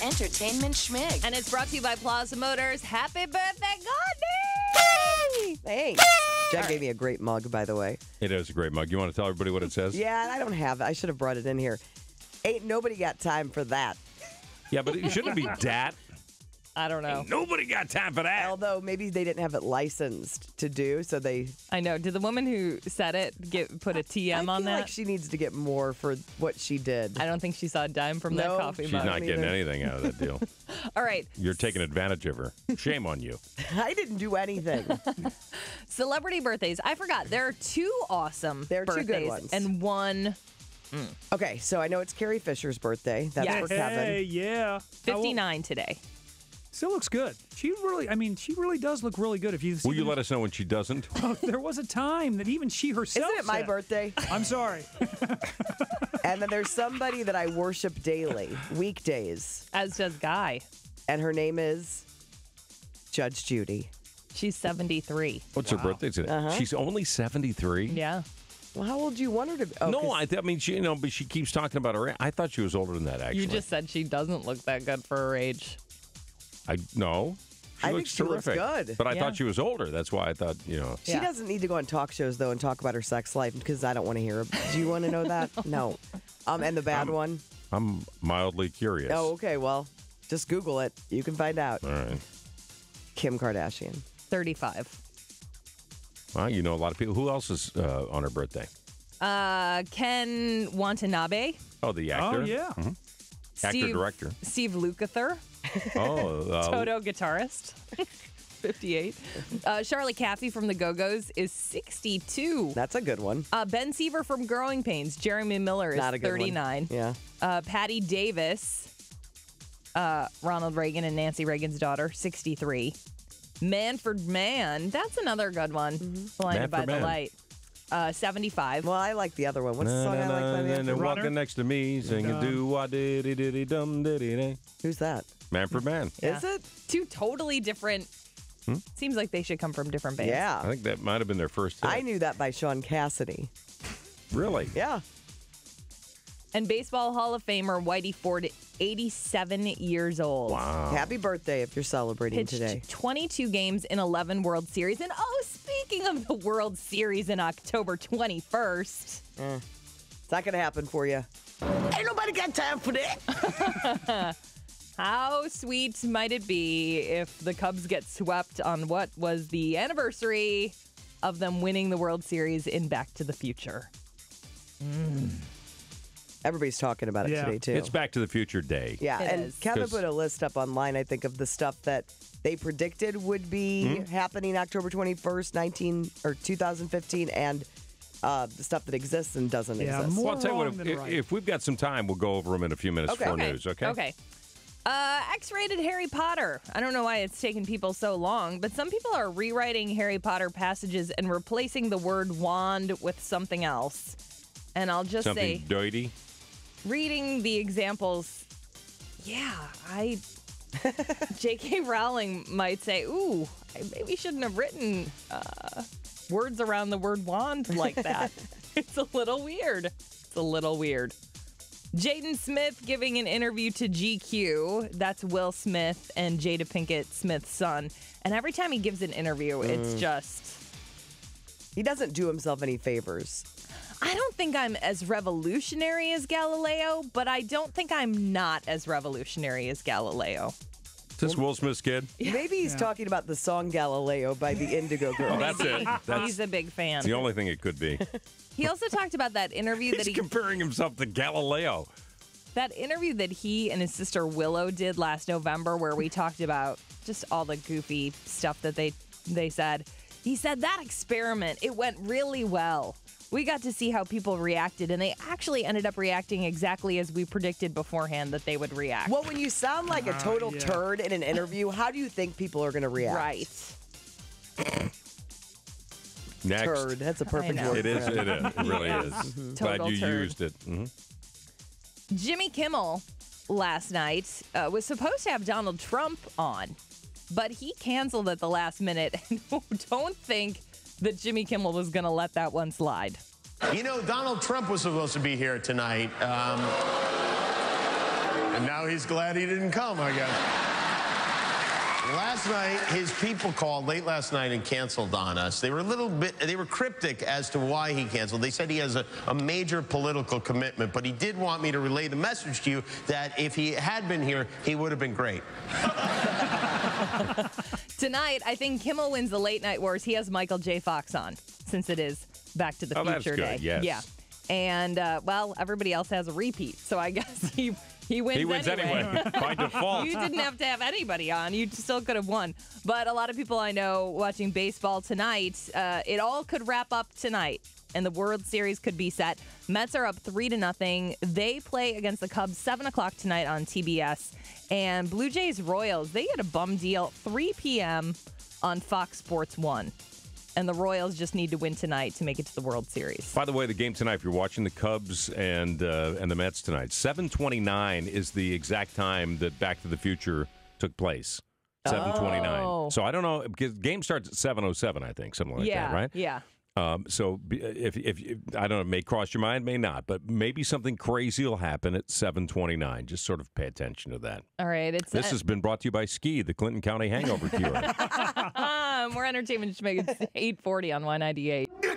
It's Entertainment Schmig. And it's brought to you by Plaza Motors. Happy birthday, Gandhi! Thanks. Jack gave me a great mug, by the way. It is a great mug. You want to tell everybody what it says? Yeah, I don't have it. I should have brought it in here. Ain't nobody got time for that. Yeah, but it shouldn't be dat. I don't know. Nobody got time for that. Although maybe they didn't have it licensed to do, so they... I know. Did the woman who said it put a TM I on feel that? like she needs to get more for what she did. I don't think she saw a dime from that No, coffee She's mug. not getting anything out of that deal. All right. You're taking advantage of her. Shame on you. I didn't do anything. Celebrity birthdays. I forgot. There are two awesome There are two birthdays. good ones. And one Okay, so I know it's Carrie Fisher's birthday. That's Yes. for Kevin. Hey, yeah. 59 today. Still looks good. She really does look really good. If you Will you let us know when she doesn't? There was a time that even she herself Isn't it my said- birthday? I'm sorry. And then there's somebody that I worship daily, weekdays, As does Guy. and her name is Judge Judy. She's 73. What's her birthday today? She's only 73? Yeah. Well, how old do you want her to be? Oh, No, 'cause- I mean, but she keeps talking about her. I thought she was older than that, actually. You just said she doesn't look that good for her age. No. She I think looks she looks terrific. good. But I Yeah. thought she was older. That's why I thought, She Yeah. doesn't need to go on talk shows, though, and talk about her sex life because I don't want to hear it. Do you want to know that? No. And the bad one? I'm mildly curious. Oh, okay. Well, just Google it. You can find out. All right. Kim Kardashian. 35. Well, you know a lot of people. Who else is on her birthday? Ken Watanabe. Oh, the actor. Oh, yeah. Actor-director. Steve Lukather. Oh, Toto guitarist. 58. Charlotte Caffey from the Go-Go's is 62. That's a good one. Ben Seaver from Growing Pains. Jeremy Miller is Not a good 39. one. Yeah. Patty Davis, Ronald Reagan and Nancy Reagan's daughter, 63. Manford Mann, that's another good one. Blinded by Manford the Mann. Light. 75. Well, I like the other one. What's the song I like by the And other? walking next to me, singing do-wah-diddy-diddy-dum diddy-day. Who's that? Manfred Mann. Yeah. Is it? Two totally different. Seems like they should come from different bands. I Yeah. think that might have been their first hit. I knew that by Sean Cassidy. Really? Yeah. And Baseball Hall of Famer Whitey Ford, 87 years old. Wow. Happy birthday if you're celebrating Pitched today. 22 games in 11 World Series. And speaking of the World Series in October 21st. It's not going to happen for you. Ain't nobody got time for that. How sweet might it be if the Cubs get swept on what was the anniversary of them winning the World Series in Back to the Future? Everybody's talking about it Yeah. today, too. It's Back to the Future Day. Yeah, It and is. Kevin 'Cause- put a list up online, I think, of the stuff that they predicted would be happening October 21st, 2015, and the stuff that exists and doesn't Yeah, exist. more Well, I'll tell you wrong what, than right. if we've got some time, we'll go over them in a few minutes Okay. for news, okay? Okay. X-rated Harry Potter. I don't know why it's taken people so long, but some people are rewriting Harry Potter passages and replacing the word wand with something else. And I'll just Something say, dirty. reading the examples, J.K. Rowling might say, ooh, I maybe shouldn't have written words around the word wand like that. It's a little weird. Jaden Smith giving an interview to GQ. That's Will Smith and Jada Pinkett Smith's son. And every time he gives an interview, it's just... He doesn't do himself any favors. I don't think I'm as revolutionary as Galileo, but I don't think I'm not as revolutionary as Galileo. Is this Will Smith's kid? Maybe he's talking about the song Galileo by the Indigo Girls. Oh, that's it. That's He's a big fan. the only thing it could be. He also talked about that interview that He's comparing himself to Galileo. he and his sister Willow did last November, where we talked about just all the goofy stuff that they said. He said that experiment, it went really well. We got to see how people reacted, and they actually ended up reacting exactly as we predicted beforehand that they would react. Well, when you sound like a total turd in an interview, how do you think people are going to react? Right. Next. Turd. That's a perfect I know. word. It is. for It is. It really Yeah. is. Total Glad you turd. used it. Jimmy Kimmel last night was supposed to have Donald Trump on, but he canceled at the last minute. And don't think that Jimmy Kimmel was going to let that one slide. You know, Donald Trump was supposed to be here tonight. And now he's glad he didn't come, I guess. Last night, his people called late last night and canceled on us. They were cryptic as to why he canceled. They said he has a major political commitment, but he did want me to relay the message to you that if he had been here, he would have been great. Tonight, I think Kimmel wins the late night wars. He has Michael J. Fox on, since it is Back to the Future that's good, Day. yes. Yeah. And, well, everybody else has a repeat, so I guess he wins He wins anyway, by default. You didn't have to have anybody on. You still could have won. But a lot of people I know watching baseball tonight, it all could wrap up tonight, and the World Series could be set. Mets are up 3-0. They play against the Cubs 7 o'clock tonight on TBS. And Blue Jays Royals, they get a bum deal 3 p.m. on Fox Sports 1. And the Royals just need to win tonight to make it to the World Series. By the way, the game tonight, if you're watching the Cubs and the Mets tonight, 7:29 is the exact time that Back to the Future took place. 7:29. Oh. So I don't know, because the game starts at 7:07, I think, something like that, right? Yeah. So if I don't know, it may cross your mind, may not, but maybe something crazy will happen at 7:29. Just sort of pay attention to that. All right. This has been brought to you by Ski, the Clinton County Hangover Cure. More Entertainment Schmig. It's 8:40 on Y98.